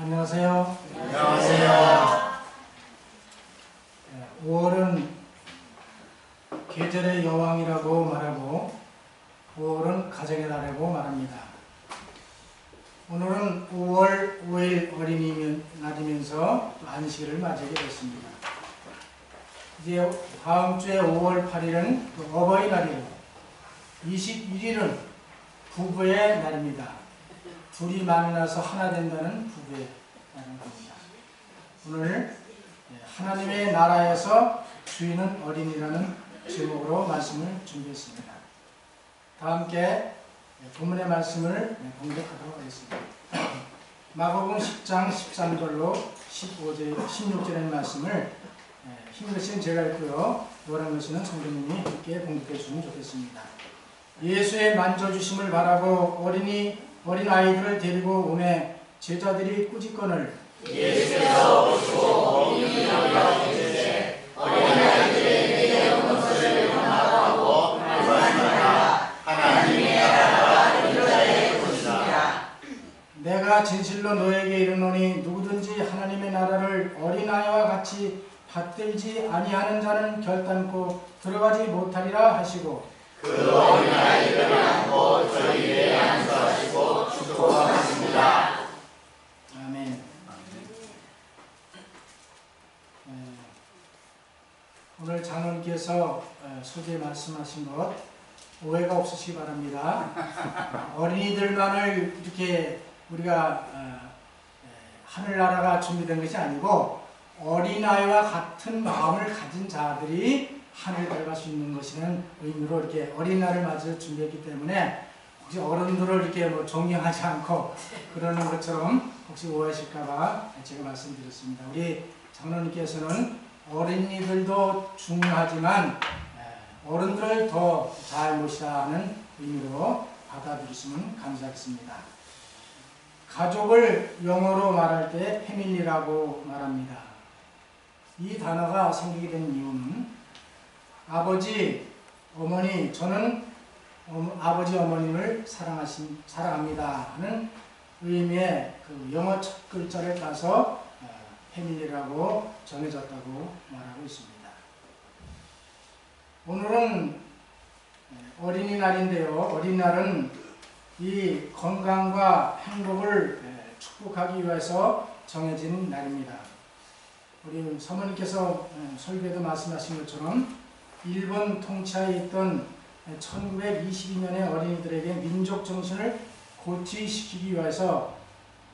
안녕하세요. 안녕하세요. 5월은 계절의 여왕이라고 말하고 5월은 가정의 달이라고 말합니다. 오늘은 5월 5일 어린이날이면서 안식일을 맞이하게 됐습니다. 이제 다음 주에 5월 8일은 어버이날이고 21일은 부부의 날입니다. 둘이 만나서 하나 된다는 부부의 날인 겁니다. 오늘 하나님의 나라에서 주인은 어린이라는 제목으로 말씀을 준비했습니다. 다 함께 본문의 말씀을 공독하도록 하겠습니다. 마가복음 10장 13절로 16절의 말씀을 흰 글씨는 제가 읽고요. 노란 글씨는 성도님이 함께 공독해 주시면 좋겠습니다. 예수의 만져주심을 바라고 어린 아이들을 데리고 오매 제자들이 꾸짖거늘 예수께서 오시고 어린이들과 계시되 어린아이들에게 오는 것을 경악하고 말씀하라. 하나님의 나라가 이런 자의 것이다. 내가 진실로 너에게 이르노니 누구든지 하나님의 나라를 어린아이와 같이 받들지 아니하는 자는 결단코 들어가지 못하리라 하시고 그 어린아이들을 안고 저희에게 안수하시고 축복하십니다. 아멘. 오늘 장로님께서 소재 말씀하신 것 오해가 없으시기 바랍니다. 어린이들만을 이렇게 우리가 하늘나라가 준비된 것이 아니고 어린아이와 같은 마음을 가진 자들이 하늘 들어갈 수 있는 것이라는 의미로 이렇게 어린날을 맞아 준비했기 때문에 혹시 어른들을 이렇게 존경하지 않고 그러는 것처럼 혹시 오해하실까봐 제가 말씀드렸습니다. 우리 장로님께서는 어린이들도 중요하지만 어른들을 더 잘 모시라 하는 의미로 받아들이시면 감사하겠습니다. 가족을 영어로 말할 때 패밀리라고 말합니다. 이 단어가 생기게 된 이유는 아버지, 어머니, 저는 아버지, 어머님을 사랑합니다 하는 의미의 그 영어 첫 글자를 따서 패밀리라고 정해졌다고 말하고 있습니다. 오늘은 어린이날인데요. 어린이날은 이 건강과 행복을 축복하기 위해서 정해진 날입니다. 우리 사모님께서 설교에도 말씀하신 것처럼 일본 통치하에 있던 1922년에 어린이들에게 민족 정신을 고취시키기 위해서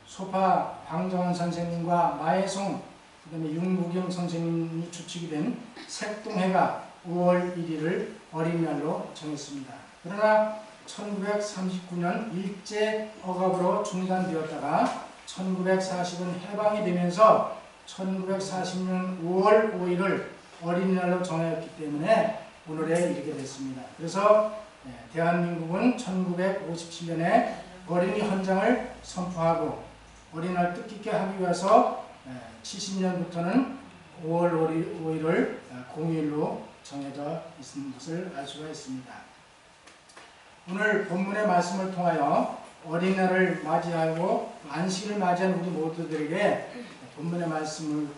소파 방정환 선생님과 마혜송 그다음에 윤국영 선생님이 주축이 된 색동회가 5월 1일을 어린이날로 정했습니다. 그러나 1939년 일제 억압으로 중단되었다가 1940은 해방이 되면서 1940년 5월 5일을 어린이날로 정하였기 때문에 오늘에 이르게 됐습니다. 그래서 대한민국은 1957년에 어린이 헌장을 선포하고 어린이날 뜻깊게 하기 위해서 70년부터는 5월 5일을 공휴일로 정해져 있는 것을 알 수가 있습니다. 오늘 본문의 말씀을 통하여 어린이날을 맞이하고 안식일을 맞이한 우리 모두들에게 본문의 말씀을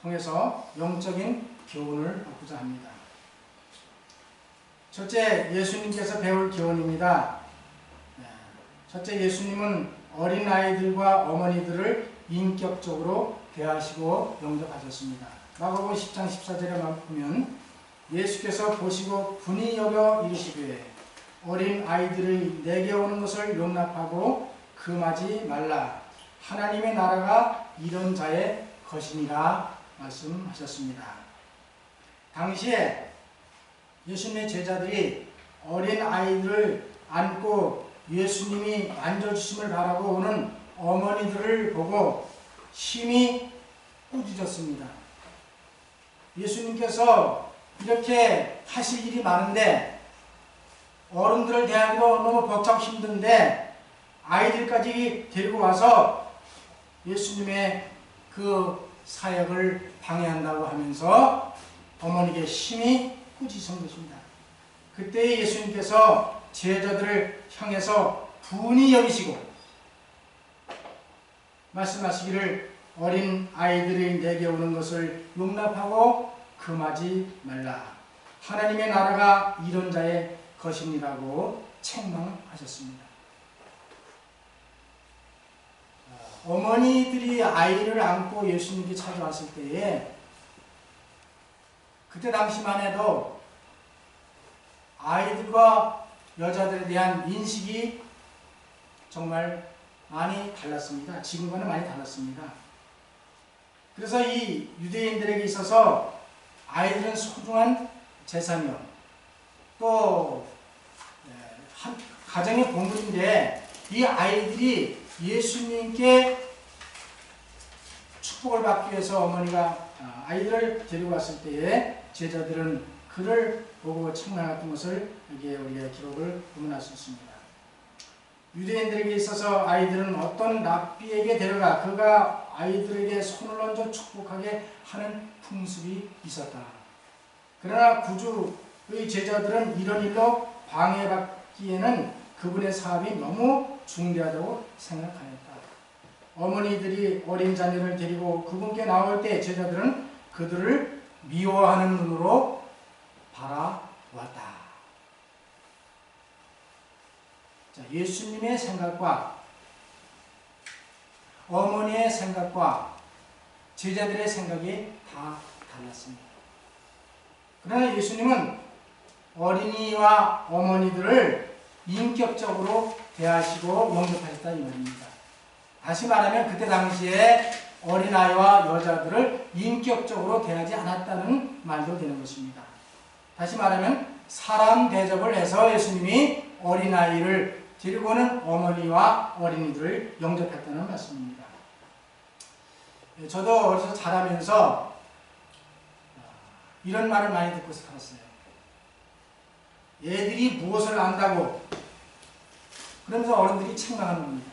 통해서 영적인 교훈을 얻고자 합니다. 첫째, 예수님께서 배울 교훈입니다. 첫째, 예수님은 어린아이들과 어머니들을 인격적으로 대하시고 영접하셨습니다. 마가복음 10장 14절에 보면 예수께서 보시고 분이 여겨 이르시되 어린 아이들이 내게 오는 것을 용납하고 금하지 말라. 하나님의 나라가 이런 자의 것이니라 말씀하셨습니다. 당시에 예수님의 제자들이 어린 아이들을 안고 예수님이 만져주심을 바라고 오는 어머니들을 보고 심히 꾸짖었습니다. 예수님께서 이렇게 하실 일이 많은데 어른들을 대하기도 너무 벅차고 힘든데 아이들까지 데리고 와서 예수님의 그 사역을 방해한다고 하면서 어머니에게 심히 꾸짖은 것입니다. 그때 예수님께서 제자들을 향해서 분이 여기시고 말씀하시기를 어린 아이들이 내게 오는 것을 용납하고 금하지 말라. 하나님의 나라가 이런 자의 것이니라고 책망하셨습니다. 어머니들이 아이를 안고 예수님께 찾아왔을 때에 그때 당시만 해도 아이들과 여자들에 대한 인식이 정말 많이 달랐습니다. 지금과는 많이 달랐습니다. 그래서 이 유대인들에게 있어서 아이들은 소중한 재산이요. 또 한 가정의 보물인데 이 아이들이 예수님께 축복을 받기 위해서 어머니가 아이들을 데리고 왔을 때에 제자들은 그를 보고 책망했던 것을 여기에 우리가 기록을 보면 수 있습니다. 유대인들에게 있어서 아이들은 어떤 랍비에게 데려가 그가 아이들에게 손을 얹어 축복하게 하는 풍습이 있었다. 그러나 구주의 제자들은 이런 일로 방해받기에는 그분의 사업이 너무 중대하다고 생각하였다. 어머니들이 어린 자녀를 데리고 그분께 나올 때 제자들은 그들을 미워하는 눈으로 바라보았다. 자, 예수님의 생각과 어머니의 생각과 제자들의 생각이 다 달랐습니다. 그러나 예수님은 어린이와 어머니들을 인격적으로 대하시고 영접하셨다 이 말입니다. 다시 말하면 그때 당시에 어린아이와 여자들을 인격적으로 대하지 않았다는 말도 되는 것입니다. 다시 말하면 사람 대접을 해서 예수님이 어린아이를 데리고 오는 어머니와 어린이들을 영접했다는 말씀입니다. 저도 어려서 자라면서 이런 말을 많이 듣고 살았어요. 애들이 무엇을 안다고 그러면서 어른들이 책망하는 겁니다.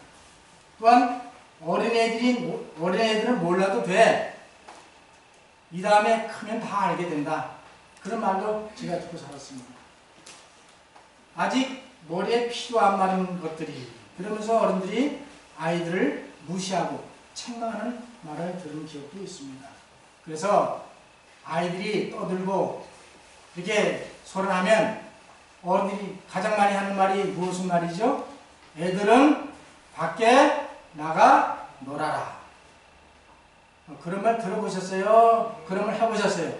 또한 어린애들은 몰라도 돼. 이 다음에 크면 다 알게 된다. 그런 말도 제가 듣고 살았습니다. 아직 머리에 피도 안 마른 것들이 그러면서 어른들이 아이들을 무시하고 책망하는 말을 들은 기억도 있습니다. 그래서 아이들이 떠들고 이렇게 소란하면 어른들이 가장 많이 하는 말이 무슨 말이죠? 애들은 밖에 나가 놀아라. 그런 말 들어보셨어요? 그런 말 해보셨어요?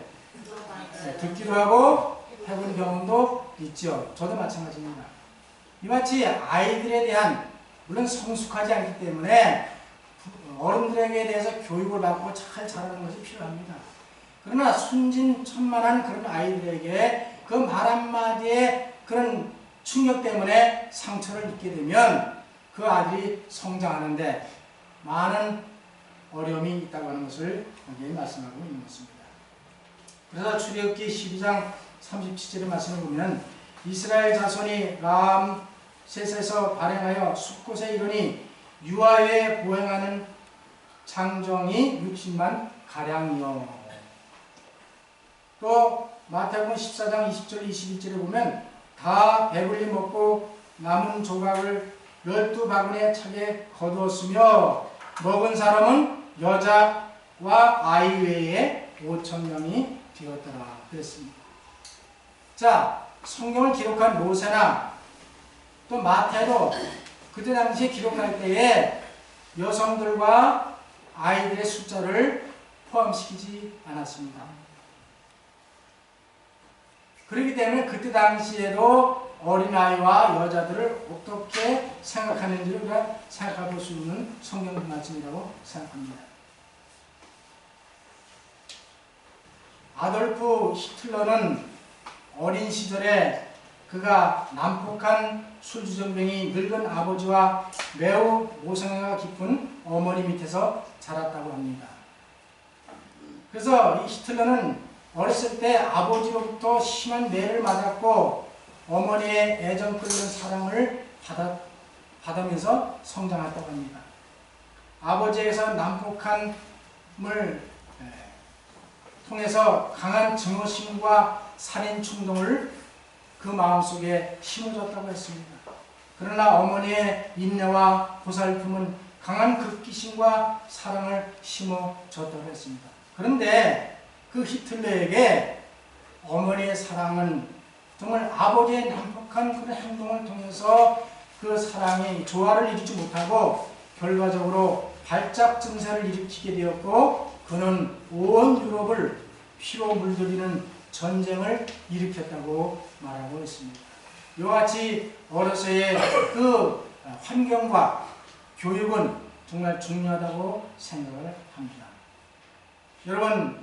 네, 듣기도 하고 해본 경험도 있죠. 저도 마찬가지입니다. 이마치 아이들에 대한 물론 성숙하지 않기 때문에 어른들에게 대해서 교육을 받고 잘 자라는 것이 필요합니다. 그러나 순진천만한 그런 아이들에게 그 말 한마디에 그런 충격 때문에 상처를 입게 되면 그 아들이 성장하는데 많은 어려움이 있다고 하는 것을 여기에 말씀하고 있는 것입니다. 그래서 출애굽기 12장 37절의 말씀을 보면 이스라엘 자손이 람셋에서 발행하여 숫곳에 이르니 유아에 보행하는 장정이 60만 가량이요. 또 마태복음 14장 20절 21절에 보면 다 배불리 먹고 남은 조각을 12바구니에 차게 거두었으며 먹은 사람은 여자와 아이 외에 5,000명이 되었더라 그랬습니다. 자, 성경을 기록한 모세나 또 마태도 그때 당시에 기록할 때에 여성들과 아이들의 숫자를 포함시키지 않았습니다. 그렇기 때문에 그때 당시에도 어린아이와 여자들을 어떻게 생각하는지를 우리가 생각해 볼 수 있는 성경 말씀이라고 생각합니다. 아돌프 히틀러는 어린 시절에 그가 난폭한 술주정뱅이 늙은 아버지와 매우 모성애가 깊은 어머니 밑에서 자랐다고 합니다. 그래서 이 히틀러는 어렸을 때 아버지로부터 심한 매를 맞았고 어머니의 애정 끌리는 사랑을 받으면서 성장했다고 합니다. 아버지에게서 난폭함을 통해서 강한 증오심과 살인 충동을 그 마음속에 심어줬다고 했습니다. 그러나 어머니의 인내와 보살핌은 강한 극기심과 사랑을 심어줬다고 했습니다. 그런데 그 히틀러에게 어머니의 사랑은 정말 아버지의 난폭한 그런 행동을 통해서 그 사랑이 조화를 이루지 못하고 결과적으로 발작 증세를 일으키게 되었고, 그는 온 유럽을 피로 물들이는 전쟁을 일으켰다고 말하고 있습니다. 이와 같이 어려서의 그 환경과 교육은 정말 중요하다고 생각을 합니다. 여러분,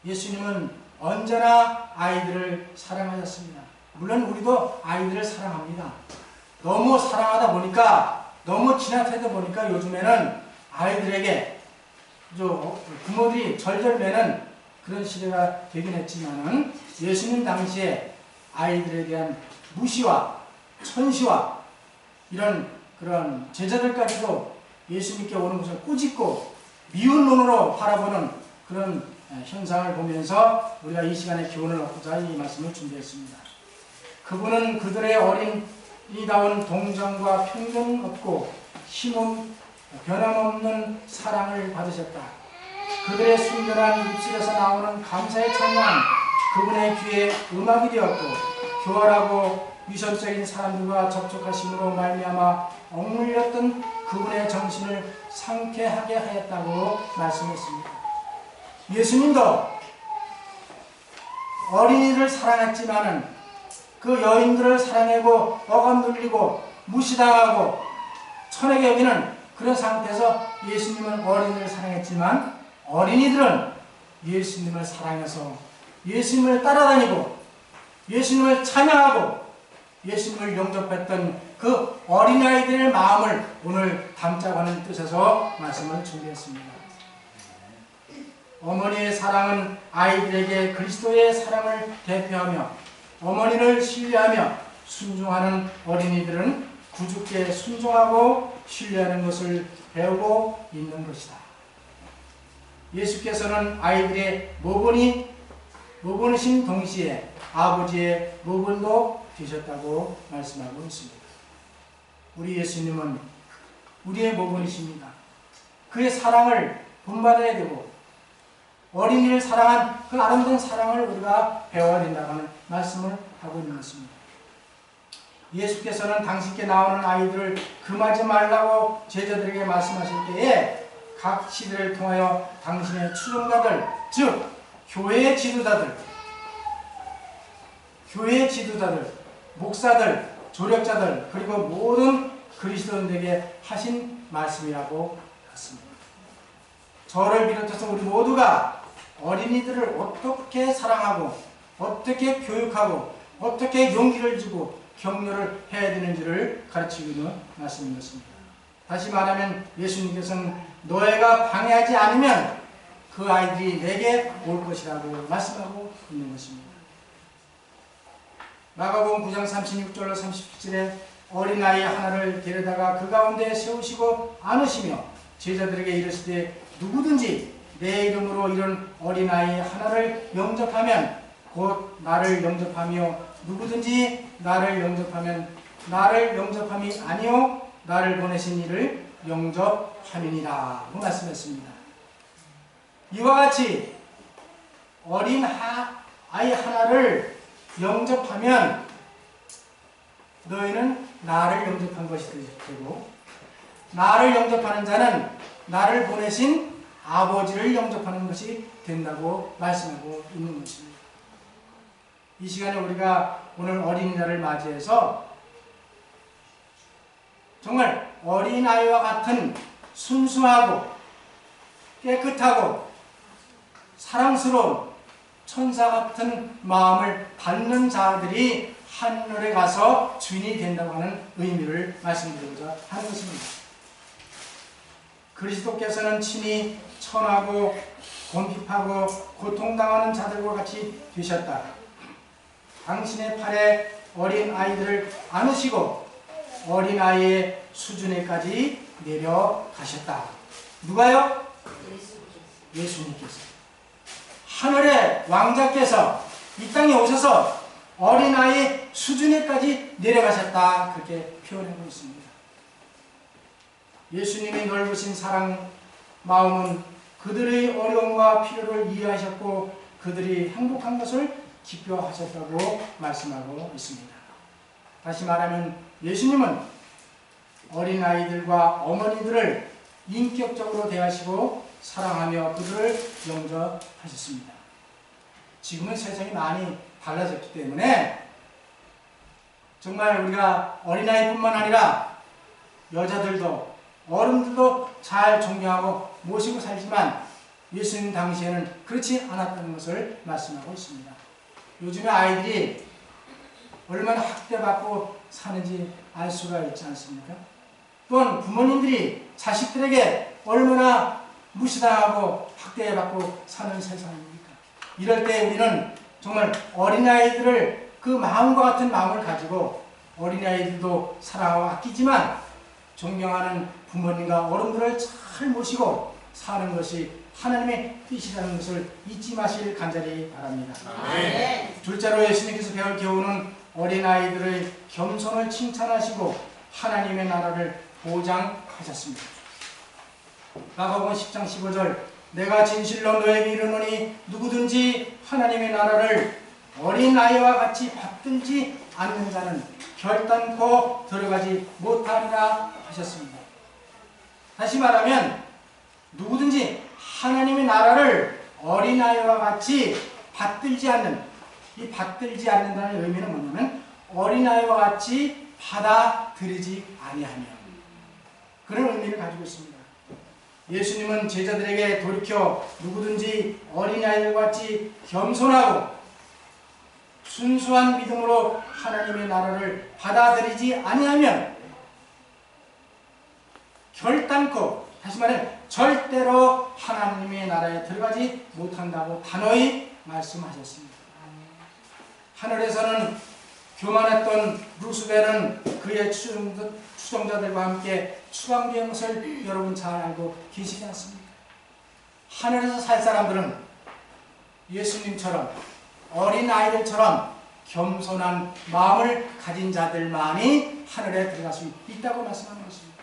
예수님은 언제나 아이들을 사랑하셨습니다. 물론 우리도 아이들을 사랑합니다. 너무 사랑하다 보니까, 너무 지나치다 보니까 요즘에는 아이들에게 부모들이 절절매는 그런 시대가 되긴 했지만은, 예수님 당시에 아이들에 대한 무시와 천시와 이런 그런 제자들까지도 예수님께 오는 것을 꾸짖고 미운 눈으로 바라보는 그런 현상을 보면서 우리가 이 시간에 교훈을 얻고자 이 말씀을 준비했습니다. 그분은 그들의 어린이다운 동정과 편견 없고 힘은 변함없는 사랑을 받으셨다. 그들의 순결한 입술에서 나오는 감사의 찬양, 그분의 귀에 음악이 되었고, 교활하고 위선적인 사람들과 접촉하심으로 말미암아 억눌렸던 그분의 정신을 상쾌하게 하였다고 말씀했습니다. 예수님도 어린이를 사랑했지만은 그 여인들을 사랑하고 억압 눌리고 무시당하고 천하게 여기는 그런 상태에서 예수님은 어린이를 사랑했지만, 어린이들은 예수님을 사랑해서 예수님을 따라다니고 예수님을 찬양하고 예수님을 영접했던 그 어린아이들의 마음을 오늘 담자고 하는 뜻에서 말씀을 준비했습니다. 어머니의 사랑은 아이들에게 그리스도의 사랑을 대표하며, 어머니를 신뢰하며 순종하는 어린이들은 구주께 순종하고 신뢰하는 것을 배우고 있는 것이다. 예수께서는 아이들의 모본이신 동시에 아버지의 모본도 되셨다고 말씀하고 있습니다. 우리 예수님은 우리의 모본이십니다. 그의 사랑을 본받아야 되고, 어린이를 사랑한 그 아름다운 사랑을 우리가 배워야 된다고 하는 말씀을 하고 있는 것입니다. 예수께서는 당신께 나오는 아이들을 금하지 말라고 제자들에게 말씀하실 때에 각 시대를 통하여 당신의 추종자들, 즉 교회의 지도자들, 목사들, 조력자들, 그리고 모든 그리스도인들에게 하신 말씀이라고 했습니다. 저를 비롯해서 우리 모두가 어린이들을 어떻게 사랑하고 어떻게 교육하고 어떻게 용기를 주고 격려를 해야 되는지를 가르치고 있는 말씀인 것입니다. 다시 말하면 예수님께서는 너희가 방해하지 않으면 그 아이들이 내게 올 것이라고 말씀하고 있는 것입니다. 마가복음 9장 36절로 37절에 어린아이 하나를 데려다가 그 가운데 세우시고 안으시며 제자들에게 이르시되 누구든지 내 이름으로 이런 어린아이 하나를 영접하면 곧 나를 영접하며 누구든지 나를 영접하면 나를 영접함이 아니요 나를 보내신 이를 영접함이니라 고 말씀했습니다. 이와 같이 어린 아이 하나를 영접하면 너희는 나를 영접한 것이 되고, 나를 영접하는 자는 나를 보내신 아버지를 영접하는 것이 된다고 말씀하고 있는 것입니다. 이 시간에 우리가 오늘 어린이날을 맞이해서 정말 어린아이와 같은 순수하고 깨끗하고 사랑스러운 천사 같은 마음을 받는 자들이 하늘에 가서 주인이 된다고 하는 의미를 말씀드리고자 하는 것입니다. 그리스도께서는 친히 천하고 곤핍하고 고통당하는 자들과 같이 되셨다. 당신의 팔에 어린 아이들을 안으시고 어린 아이의 수준에까지 내려가셨다. 누가요? 예수님께서. 하늘의 왕자께서 이 땅에 오셔서 어린아이 수준에까지 내려가셨다. 그렇게 표현하고 있습니다. 예수님의 넓으신 사랑 마음은 그들의 어려움과 필요를 이해하셨고 그들이 행복한 것을 기뻐하셨다고 말씀하고 있습니다. 다시 말하면 예수님은 어린아이들과 어머니들을 인격적으로 대하시고 사랑하며 그들을 영접하셨습니다. 지금은 세상이 많이 달라졌기 때문에 정말 우리가 어린아이뿐만 아니라 여자들도 어른들도 잘 존경하고 모시고 살지만 예수님 당시에는 그렇지 않았다는 것을 말씀하고 있습니다. 요즘에 아이들이 얼마나 학대받고 사는지 알 수가 있지 않습니까? 또한 부모님들이 자식들에게 얼마나 무시당하고 학대받고 사는 세상입니까? 이럴 때 우리는 정말 어린아이들을 그 마음과 같은 마음을 가지고 어린아이들도 사랑하고 아끼지만 존경하는 부모님과 어른들을 잘 모시고 사는 것이 하나님의 뜻이라는 것을 잊지 마시길 간절히 바랍니다. 아멘. 둘째로 예수님께서 배울 교훈은 어린아이들의 겸손을 칭찬하시고 하나님의 나라를 보장하셨습니다. 마가복음 10장 15절 내가 진실로 너에게 이르노니 누구든지 하나님의 나라를 어린아이와 같이 받들지 않는 자는 결단코 들어가지 못하리라 하셨습니다. 다시 말하면 누구든지 하나님의 나라를 어린아이와 같이 받들지 않는, 이 받들지 않는다는 의미는 뭐냐면 어린아이와 같이 받아들이지 아니하며 그런 의미를 가지고 있습니다. 예수님은 제자들에게 돌이켜 누구든지 어린아이들과 같이 겸손하고 순수한 믿음으로 하나님의 나라를 받아들이지 아니하면 결단코, 다시 말해 절대로 하나님의 나라에 들어가지 못한다고 단호히 말씀하셨습니다. 하늘에서는 교만했던 루스벨은 그의 추종자들과 함께 추방된 것을 여러분 잘 알고 계시지 않습니까? 하늘에서 살 사람들은 예수님처럼 어린아이들처럼 겸손한 마음을 가진 자들만이 하늘에 들어갈 수 있다고 말씀하는 것입니다.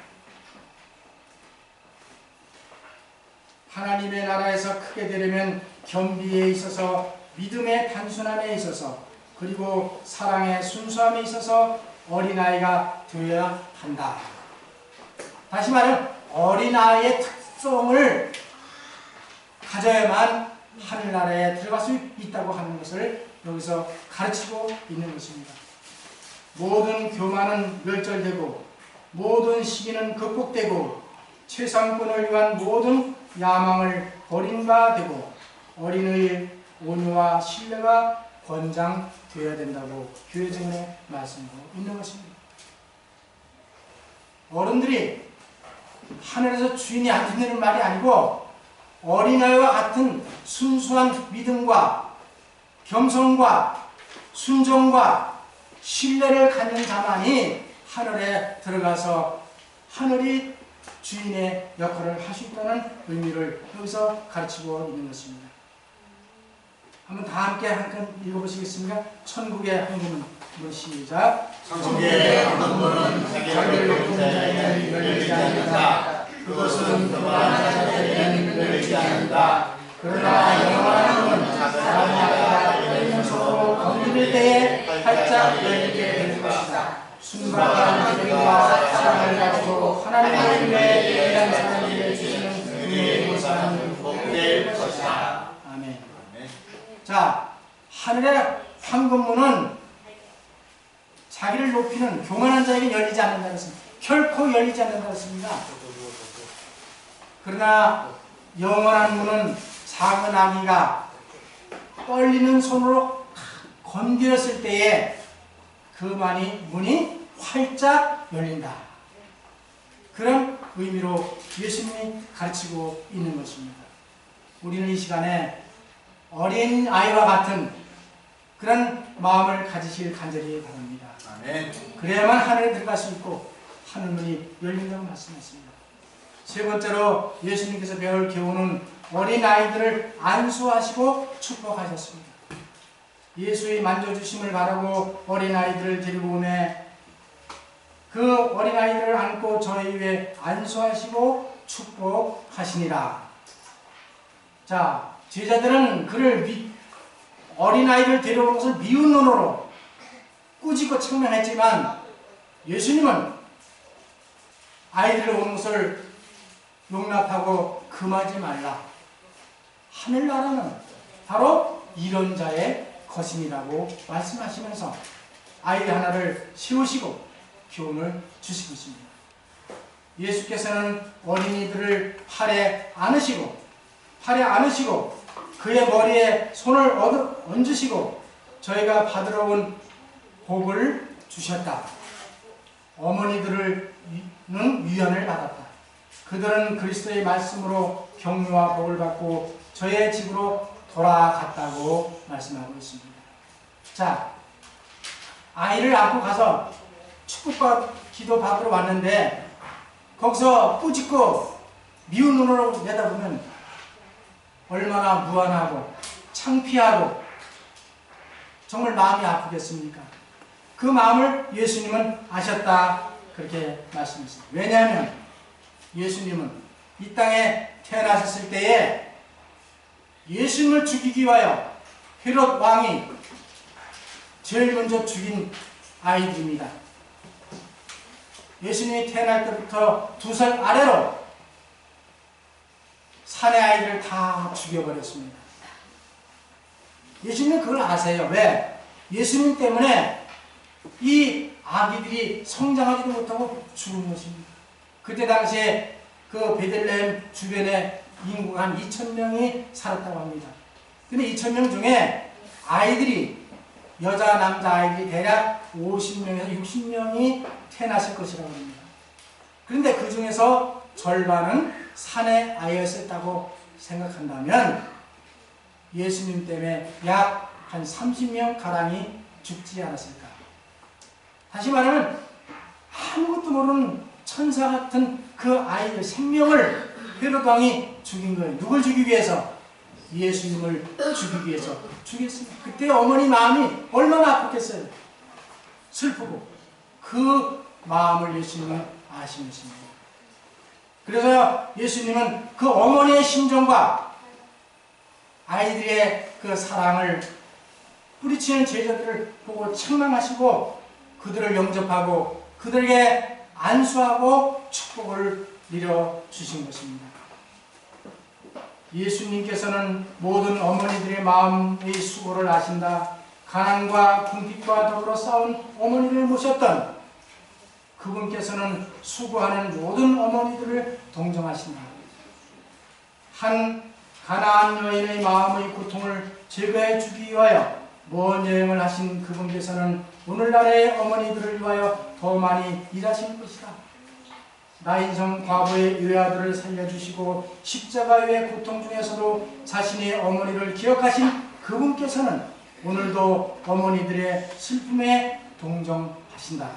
하나님의 나라에서 크게 되려면 겸비에 있어서 믿음의 단순함에 있어서 그리고 사랑의 순수함에 있어서 어린아이가 되어야 한다. 다시 말하면 어린아이의 특성을 가져야만 하늘나라에 들어갈 수 있다고 하는 것을 여기서 가르치고 있는 것입니다. 모든 교만은 멸절되고 모든 시기는 극복되고 최상권을 위한 모든 야망을 버린 바 되고 어린의 온유와 신뢰가 권장되어야 된다고 교회정에 말씀하고 있는 것입니다. 어른들이 하늘에서 주인이 앉는다는 말이 아니고 어린아이와 같은 순수한 믿음과 겸손과 순종과 신뢰를 갖는 자만이 하늘에 들어가서 하늘이 주인의 역할을 할 수 있다는 의미를 여기서 가르치고 있는 것입니다. 한번 다 함께 한 번 읽어보시겠습니까? 천국의 한문은 시작. 천국의 한문은 세계를 높은 자에게는 열리지 않는다. 그것은 교만한 자에게는 열리지 않는다. 그러나 영원한 문은 사람마다 열리는 서로 건드릴 때에 활짝 열리게 되는 것이다. 순박한 믿음과 사랑을 가지고 하나님의 위에 예리한 사람에게 주시는 은혜의 보상은 복될 것이다. 아멘. 자, 하늘의 황금문은 자기를 높이는 교만한 자에게 열리지 않는다고 했습니다. 결코 열리지 않는다고 했습니다. 그러나 영원한 문은 작은 아기가 떨리는 손으로 건드렸을 때에 그만이 문이 활짝 열린다. 그런 의미로 예수님이 가르치고 있는 것입니다. 우리는 이 시간에 어린 아이와 같은 그런 마음을 가지실 간절히 바랍니다. 아멘. 그래야만 하늘에 들어갈 수 있고 하늘문이 열린다고 말씀했습니다. 세 번째로 예수님께서 배울 교훈은 어린 아이들을 안수하시고 축복하셨습니다. 예수의 만져주심을 바라고 어린 아이들을 데리고 오매 그 어린아이들을 안고 저희 위에 안수하시고 축복하시니라. 자, 제자들은 그를 어린아이를 데려온 것을 미운 눈으로 꾸짖고 책망했지만 예수님은 아이들 오는 것을 용납하고 금하지 말라. 하늘나라는 바로 이런 자의 것임이라고 말씀하시면서 아이 하나를 세우시고 교훈을 주신 것입니다. 예수께서는 어린이들을 팔에 안으시고 그의 머리에 손을 얹으시고 저희가 받으러 온 복을 주셨다. 어머니들은 위안을 받았다. 그들은 그리스도의 말씀으로 격려와 복을 받고 저의 집으로 돌아갔다고 말씀하고 있습니다. 자, 아이를 안고 가서 축복과 기도 받으러 왔는데 거기서 꾸짖고 미운 눈으로 내다보면 얼마나 무안하고 창피하고 정말 마음이 아프겠습니까? 그 마음을 예수님은 아셨다, 그렇게 말씀했습니다. 왜냐하면 예수님은 이 땅에 태어나셨을 때에 예수님을 죽이기 위하여 헤롯 왕이 제일 먼저 죽인 아이들입니다. 예수님이 태어날 때부터 2살 아래로 산의 아이들을 다 죽여버렸습니다. 예수님은 그걸 아세요. 왜? 예수님 때문에 이 아기들이 성장하지도 못하고 죽은 것입니다. 그때 당시에 그 베들레헴 주변에 인구가 한 2,000명이 살았다고 합니다. 근데 2,000명 중에 아이들이, 여자 남자 아이들이 대략 50명에서 60명이 태어났을 것이라고 합니다. 그런데 그 중에서 절반은 산의 아이였다고 생각한다면 예수님 때문에 약 한 30명 가량이 죽지 않았을까. 다시 말하면 아무것도 모르는 천사 같은 그 아이의 생명을 헤롯 왕이 죽인 거예요. 누굴 죽이기 위해서? 예수님을 죽이기 위해서 죽였습니다. 그때 어머니 마음이 얼마나 아팠겠어요. 슬프고. 그 마음을 예수님은 아시는 것입니다. 그래서 예수님은 그 어머니의 심정과 아이들의 그 사랑을 뿌리치는 제자들을 보고 책망하시고 그들을 영접하고 그들에게 안수하고 축복을 내려주신 것입니다. 예수님께서는 모든 어머니들의 마음의 수고를 아신다. 가난과 궁핍과 더불어 싸운 어머니를 모셨던 그분께서는 수고하는 모든 어머니들을 동정하신다. 한 가나안 여인의 마음의 고통을 제거해 주기 위하여 먼 여행을 하신 그분께서는 오늘날의 어머니들을 위하여 더 많이 일하시는 것이다. 나인성 과부의 외아들을 살려주시고 십자가의 고통 중에서도 자신의 어머니를 기억하신 그분께서는 오늘도 어머니들의 슬픔에 동정하신다.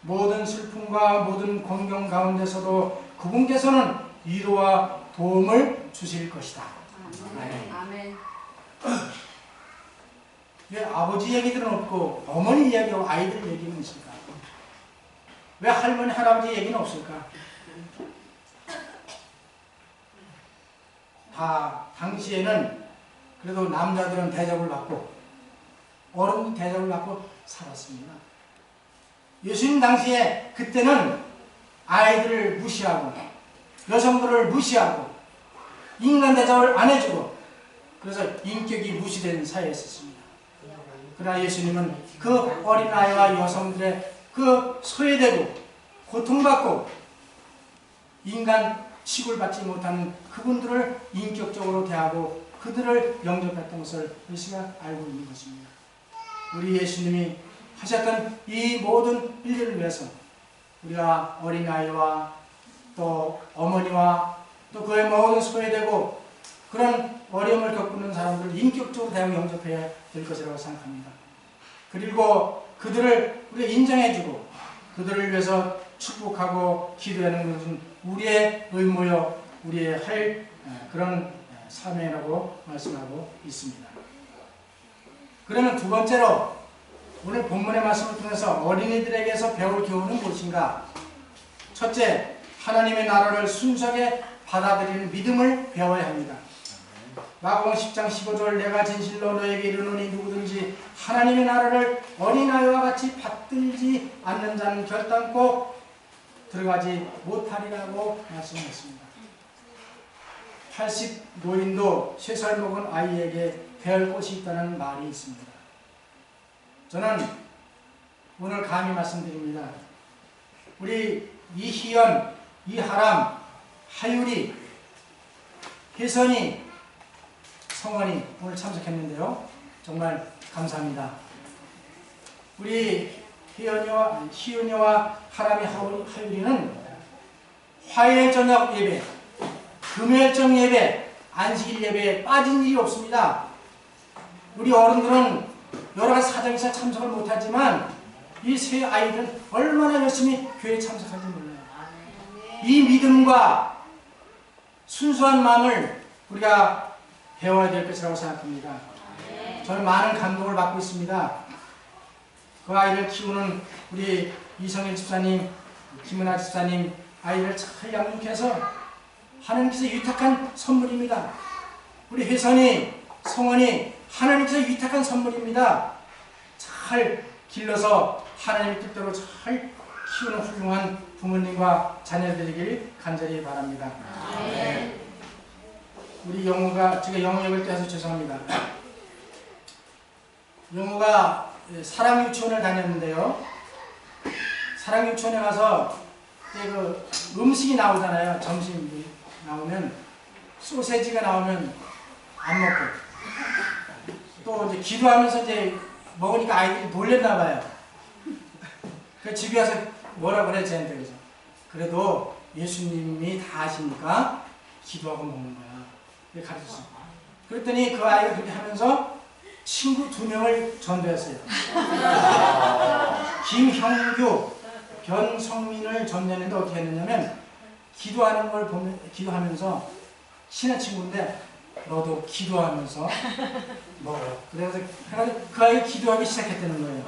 모든 슬픔과 모든 공경 가운데서도 그분께서는 위로와 도움을 주실 것이다. 아멘. 왜 아버지 얘기들은 없고 어머니 이야기하고 아이들 얘기는 있을까? 왜 할머니, 할아버지 얘기는 없을까? 다 당시에는 그래도 남자들은 대접을 받고 어른도 대접을 받고 살았습니다. 예수님 당시에 그때는 아이들을 무시하고 여성들을 무시하고 인간 대접을 안 해주고 그래서 인격이 무시된 사회에 있었습니다. 그러나 예수님은 그 어린아이와 여성들의 그 소외되고 고통받고 인간 취급을 받지 못하는 그분들을 인격적으로 대하고 그들을 영접했던 것을 우리가 알고 있는 것입니다. 우리 예수님이 하셨던 이 모든 일들을 위해서 우리가 어린아이와 또 어머니와 또 그의 모든 소외되고 그런 어려움을 겪는 사람들을 인격적으로 대하고 영접해야 될 것이라고 생각합니다. 그리고 그들을 우리가 인정해주고 그들을 위해서 축복하고 기도하는 것은 우리의 의무요 우리의 할 그런 사명이라고 말씀하고 있습니다. 그러면 두 번째로 오늘 본문의 말씀을 통해서 어린이들에게서 배울 교훈은 무엇인가? 첫째, 하나님의 나라를 순수하게 받아들이는 믿음을 배워야 합니다. 마가복음 10장 15절 내가 진실로 너에게 이르노니 누구든지 하나님의 나라를 어린아이와 같이 받들지 않는 자는 결단코 들어가지 못하리라고 말씀하셨습니다. 80 노인도 3살 먹은 아이에게 배울 것이 있다는 말이 있습니다. 저는 오늘 감히 말씀드립니다. 우리 이희연, 이하람, 하유리, 혜선이, 성원이 오늘 참석했는데요. 정말 감사합니다. 우리 희연이와 하람이, 하유리는 화요일 저녁 예배, 금요일적 예배, 안식일 예배에 빠진 일이 없습니다. 우리 어른들은 여러 가지 사정이 있어 참석을 못하지만 이 세 아이들은 얼마나 열심히 교회에 참석하는지 몰라요. 이 믿음과 순수한 마음을 우리가 배워야 될 것이라고 생각합니다. 저는 많은 감동을 받고 있습니다. 그 아이를 키우는 우리 이성일 집사님, 김은아 집사님 아이를 잘 양육해서 하나님께서 위탁한 선물입니다. 우리 혜선이, 성원이 하나님께서 위탁한 선물입니다. 잘 길러서 하나님의 뜻대로 잘 키우는 훌륭한 부모님과 자녀들이길 간절히 바랍니다. 우리 영우가, 제가 영우 얘기할 때 해서 죄송합니다. 영우가 사랑유치원을 다녔는데요. 사랑유치원에 가서 그 음식이 나오잖아요. 점심 나오면 소세지가 나오면 안 먹고 또 이제 기도하면서 이제 먹으니까 아이들이 놀랬나 봐요. 그 집에 와서 뭐라 그래 쟤한테. 그래서 그래도 예수님이 다 아시니까 기도하고 먹는 거야. 이렇게 가르쳤어요. 그랬더니 그 아이가 그렇게 하면서 친구 2명을 전도했어요. 김형규, 변성민을 전도했는데 어떻게 했느냐면 기도하는 걸 보면, 기도하면서 친한 친구인데 너도 기도하면서 먹어. 그래서 그 아이가 기도하기 시작했다는 거예요.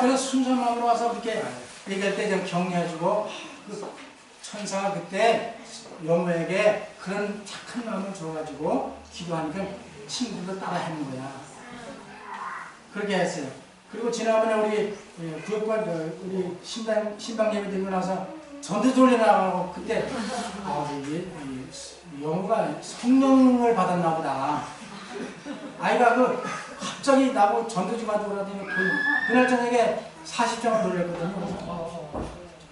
그래서 순수한 마음으로 와서 그렇게 얘기할 때 좀 격려해주고, 그 천사가 그때 영우에게 그런 착한 마음을 줘가지고 기도하니까 친구도 따라 하는 거야. 그렇게 했어요. 그리고 지난번에 우리 구역관 우리 신방 예배 드리고 나서 전도 돌려나가고 그때 영우가 성령을 받았나 보다. 아이가 갑자기 나보고 전도 좀 하고 그러더니 그날 저녁에 40장을 돌렸거든요.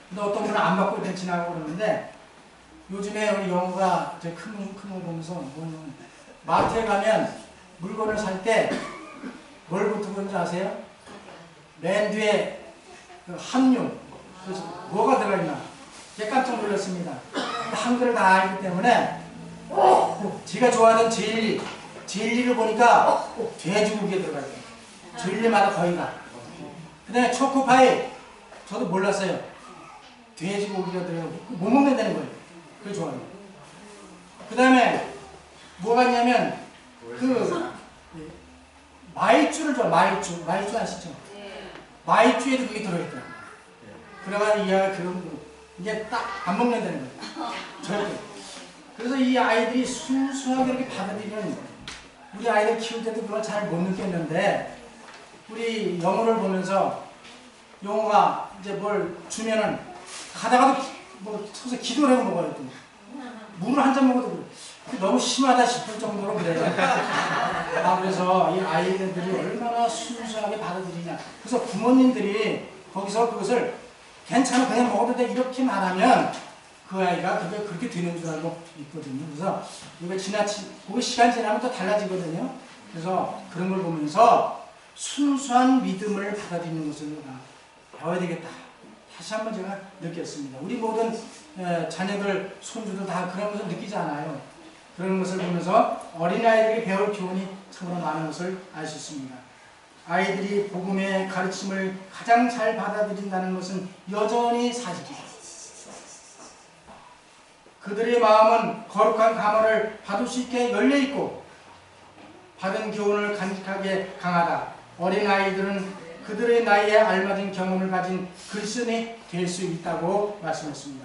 근데 어떤 분은 안 받고 그냥 지나가고 그러는데 요즘에 우리 영우가 큰 거 보면서 마트에 가면 물건을 살 때 뭘 붙이는지 아세요? 맨 뒤에 함유, 그래서 뭐가 들어있나? 제가 깜짝 놀랐습니다. 한글을 다 알기 때문에 제가 좋아하는 젤리를 보니까 돼지고기에 들어가요. 젤리마다 거의 다. 그 다음에 초코파이, 저도 몰랐어요. 돼지고기가 들어가고 못 먹는다는 거예요. 그걸 좋아해요. 그 다음에 뭐가 있냐면 마이쮸를 좋아. 마이쮸 아시죠? 마이쮸에도 그게 들어있더라고요. 그래가지고 이 아이가 이게 딱 안 먹는다는 거예요. 절대. 그래서 이 아이들이 순수하게 이렇게 받아들이는, 우리 아이들 키울 때도 그걸 잘 못 느꼈는데 우리 영우를 보면서 영우가 이제 뭘 주면은 가다가도 뭐 서서 기도를 하고 먹어요. 또 물을 한 잔 먹어도 그래. 너무 심하다 싶을 정도로 그래요. 그래서 이 아이들이 얼마나 순수하게 받아들이냐. 그래서 부모님들이 거기서 그것을 괜찮아 그냥 먹어도 돼 이렇게 말하면 그 아이가 그게 그렇게 되는 줄 알고 있거든요. 그래서 이거 그게 시간 지나면 또 달라지거든요. 그래서 그런 걸 보면서 순수한 믿음을 받아들이는 것을 배워야 되겠다. 다시 한번 제가 느꼈습니다. 우리 모든 자녀들, 손주들 다 그런 것을 느끼지 않아요. 그런 것을 보면서 어린아이들이 배울 교훈이 참으로 많은 것을 알 수 있습니다. 아이들이 복음의 가르침을 가장 잘 받아들인다는 것은 여전히 사실이다. 그들의 마음은 거룩한 감화를 받을 수 있게 열려있고 받은 교훈을 간직하게 강하다. 어린아이들은 그들의 나이에 알맞은 경험을 가진 그리스도인이 될 수 있다고 말씀했습니다.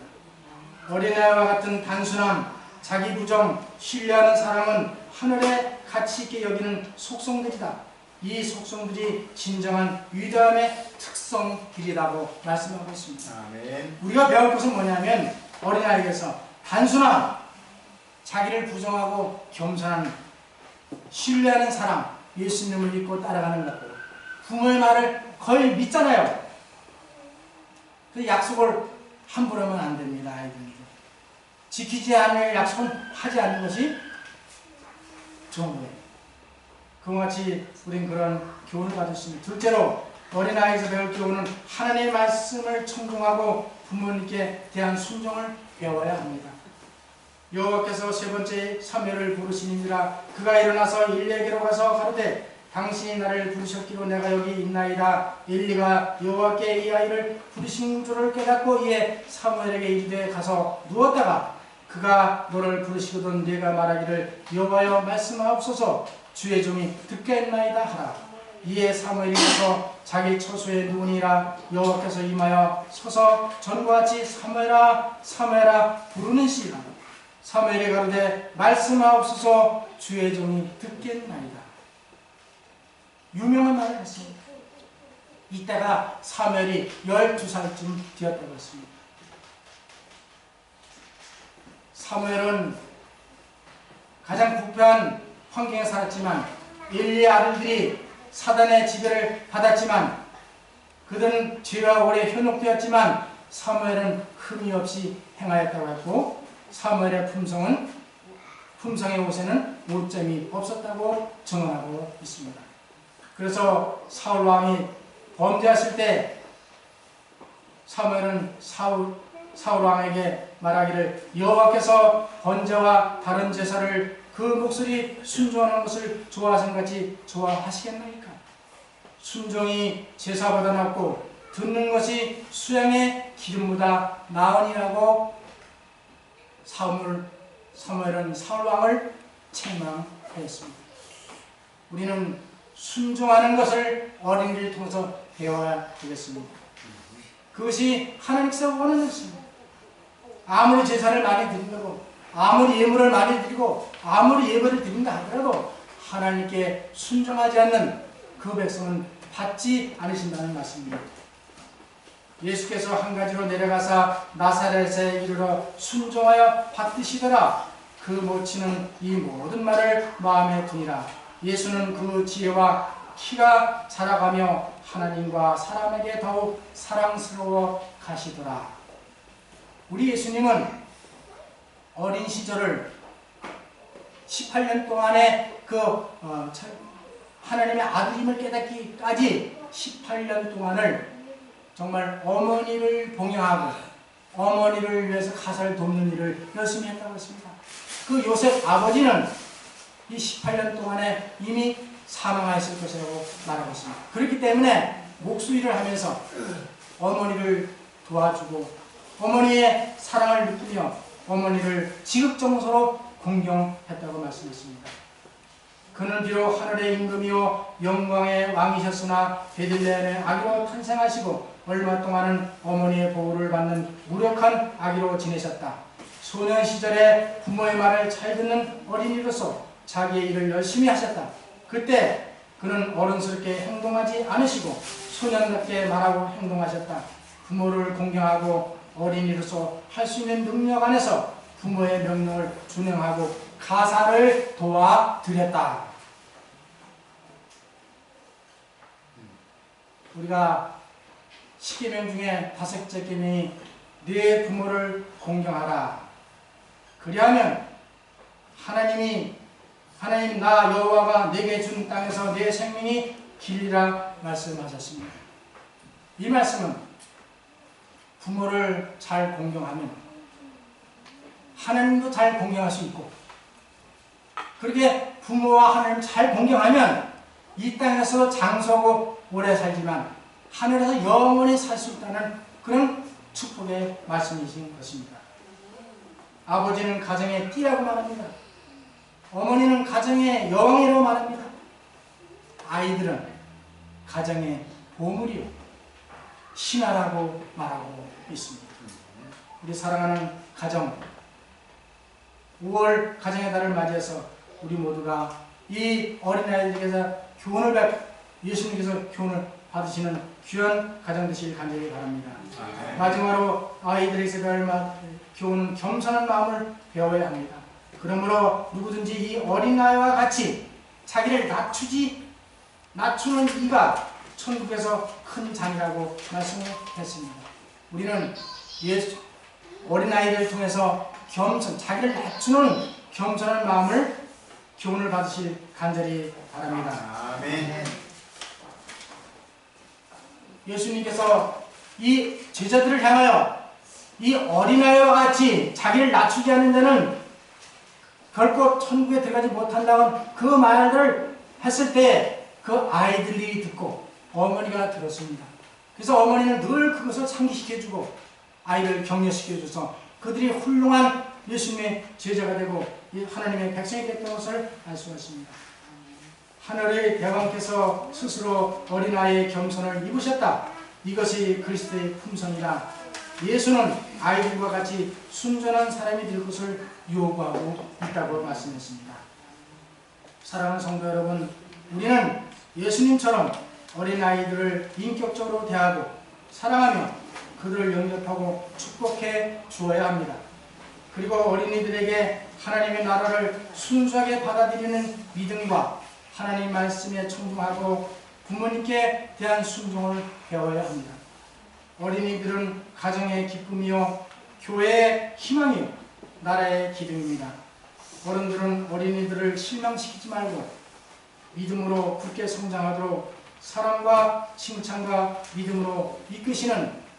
어린아이와 같은 단순함, 자기 부정, 신뢰하는 사람은 하늘에 가치 있게 여기는 속성들이다. 이 속성들이 진정한 위대함의 특성들이라고 말씀하고 있습니다. 아멘. 우리가 배울 것은 뭐냐면 어린아이에게서 단순함, 자기를 부정하고 겸손한 신뢰하는 사람, 예수님을 믿고 따라가는 것, 부모의 말을 거의 믿잖아요. 그 약속을 함부로 하면 안 됩니다. 아이들에게 지키지 않을 약속은 하지 않는 것이 좋은 거예요. 그와 같이 우린 그런 교훈을 받을 수 있습니다. 둘째로 어린아이에서 배울 교훈은 하나님의 말씀을 청종하고 부모님께 대한 순종을 배워야 합니다. 여호와께서 세 번째 사무엘을 부르시니라. 그가 일어나서 일리에게로 가서 가로되 당신이 나를 부르셨기로 내가 여기 있나이다. 엘리가 여호와께 이 아이를 부르신 줄을 깨닫고 이에 사무엘에게 이르되 가서 누웠다가 그가 너를 부르시거든 네가 말하기를 여호와여 말씀하옵소서 주의 종이 듣겠나이다 하라. 이에 사무엘이 가서 자기 처소에 누우니라. 여호와께서 임하여 서서 전과 같이 사무엘아 사무엘아 부르는 시라. 사무엘이 가로되 말씀하옵소서 주의 종이 듣겠나이다. 유명한 말을 했습니다. 이때가 사무엘이 12살쯤 되었다고 했습니다. 사무엘은 가장 부패한 환경에 살았지만 엘리의 아들들이 사단의 지배를 받았지만 그들은 죄와 오래 현혹되었지만 사무엘은 흠이 없이 행하였다고 했고 사무엘의 품성의 옷에는 오점이 없었다고 증언하고 있습니다. 그래서 사울 왕이 범죄했을 때 사무엘은 사울 왕에게 말하기를 여호와께서 번제와 다른 제사를 그 목소리 순종하는 것을 좋아하신 같이 좋아하시겠나이까? 순종이 제사보다 낫고 듣는 것이 수양의 기름보다 나으니라고 사무엘은 사울 왕을 책망하였습니다. 우리는 순종하는 것을 어린이를 통해서 배워야 되겠습니다. 그것이 하나님께서 원하는 것입니다. 아무리 제사를 많이 드린다고 아무리 예물을 많이 드리고 아무리 예배를 드린다 하더라도 하나님께 순종하지 않는 그 백성은 받지 않으신다는 말씀입니다. 예수께서 한 가지로 내려가사 나사렛에 이르러 순종하여 받으시더라. 그 모친은 이 모든 말을 마음에 두니라. 예수는 그 지혜와 키가 자라가며 하나님과 사람에게 더욱 사랑스러워 가시더라. 우리 예수님은 어린 시절을 18년 동안의 하나님의 아들임을 깨닫기까지 18년 동안을 정말 어머니를 봉양하고 어머니를 위해서 가사를 돕는 일을 열심히 했다고 했습니다. 그 요셉 아버지는 이 18년 동안에 이미 사망하였을 것이라고 말하고 있습니다. 그렇기 때문에 목수일을 하면서 어머니를 도와주고 어머니의 사랑을 느끼며 어머니를 지극정서로 공경했다고 말씀했습니다. 그는 비록 하늘의 임금이요 영광의 왕이셨으나 베들레헴의 아기로 탄생하시고 얼마 동안은 어머니의 보호를 받는 무력한 아기로 지내셨다. 소년 시절에 부모의 말을 잘 듣는 어린이로서 자기의 일을 열심히 하셨다. 그때 그는 어른스럽게 행동하지 않으시고 소년답게 말하고 행동하셨다. 부모를 공경하고 어린이로서 할 수 있는 능력 안에서 부모의 명령을 준행하고 가사를 도와드렸다. 우리가 10계명 중에 5째 계명이 네 부모를 공경하라. 그리하면 하나님 나 여호와가 네게 준 땅에서 네 생명이 길리라 말씀하셨습니다. 이 말씀은 부모를 잘 공경하면 하나님도 잘 공경할 수 있고 그렇게 부모와 하나님을 잘 공경하면 이 땅에서 장수하고 오래 살지만 하늘에서 영원히 살 수 있다는 그런 축복의 말씀이신 것입니다. 아버지는 가정의 띠라고 말합니다. 어머니는 가정의 여왕이라고 말합니다. 아이들은 가정의 보물이요 신하라고 말하고 있습니다. 우리 사랑하는 가정, 5월 가정의 달을 맞이해서 우리 모두가 이 어린아이들에게서 예수님께서 교훈을 받으시는 귀한 가정 되시길 간절히 바랍니다. 마지막으로 아이들에게서 배울 교훈은 겸손한 마음을 배워야 합니다. 그러므로 누구든지 이 어린아이와 같이 자기를 낮추는 이가 천국에서 큰 장이라고 말씀했습니다. 우리는 어린아이를 통해서 자기를 낮추는 겸손한 마음을 교훈을 받으실 간절히 바랍니다. 아멘. 예수님께서 이 제자들을 향하여 이 어린아이와 같이 자기를 낮추지 않는 자는 결코 천국에 들어가지 못한다는 그 말을 했을 때 그 아이들이 듣고 어머니가 들었습니다. 그래서 어머니는 늘 그것을 상기시켜주고 아이를 격려시켜줘서 그들이 훌륭한 예수님의 제자가 되고 하나님의 백성이 됐던 것을 알 수가 있습니다. 하늘의 대왕께서 스스로 어린아이의 겸손을 입으셨다. 이것이 그리스도의 품성이다. 예수는 아이들과 같이 순전한 사람이 될 것을 요구하고 있다고 말씀했습니다. 사랑하는 성도 여러분, 우리는 예수님처럼 어린아이들을 인격적으로 대하고 사랑하며 그들을 영접하고 축복해 주어야 합니다. 그리고 어린이들에게 하나님의 나라를 순수하게 받아들이는 믿음과 하나님 말씀에 청중하고 부모님께 대한 순종을 배워야 합니다. 어린이들은 가정의 기쁨이요 교회의 희망이요 나라의 기둥입니다. 어른들은 어린이들을 실망시키지 말고 믿음으로 굳게 성장하도록 사랑과 칭찬과 믿음으로 이끄시는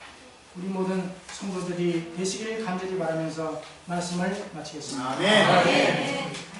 우리 모든 성도들이 되시길 간절히 바라면서 말씀을 마치겠습니다. 아멘.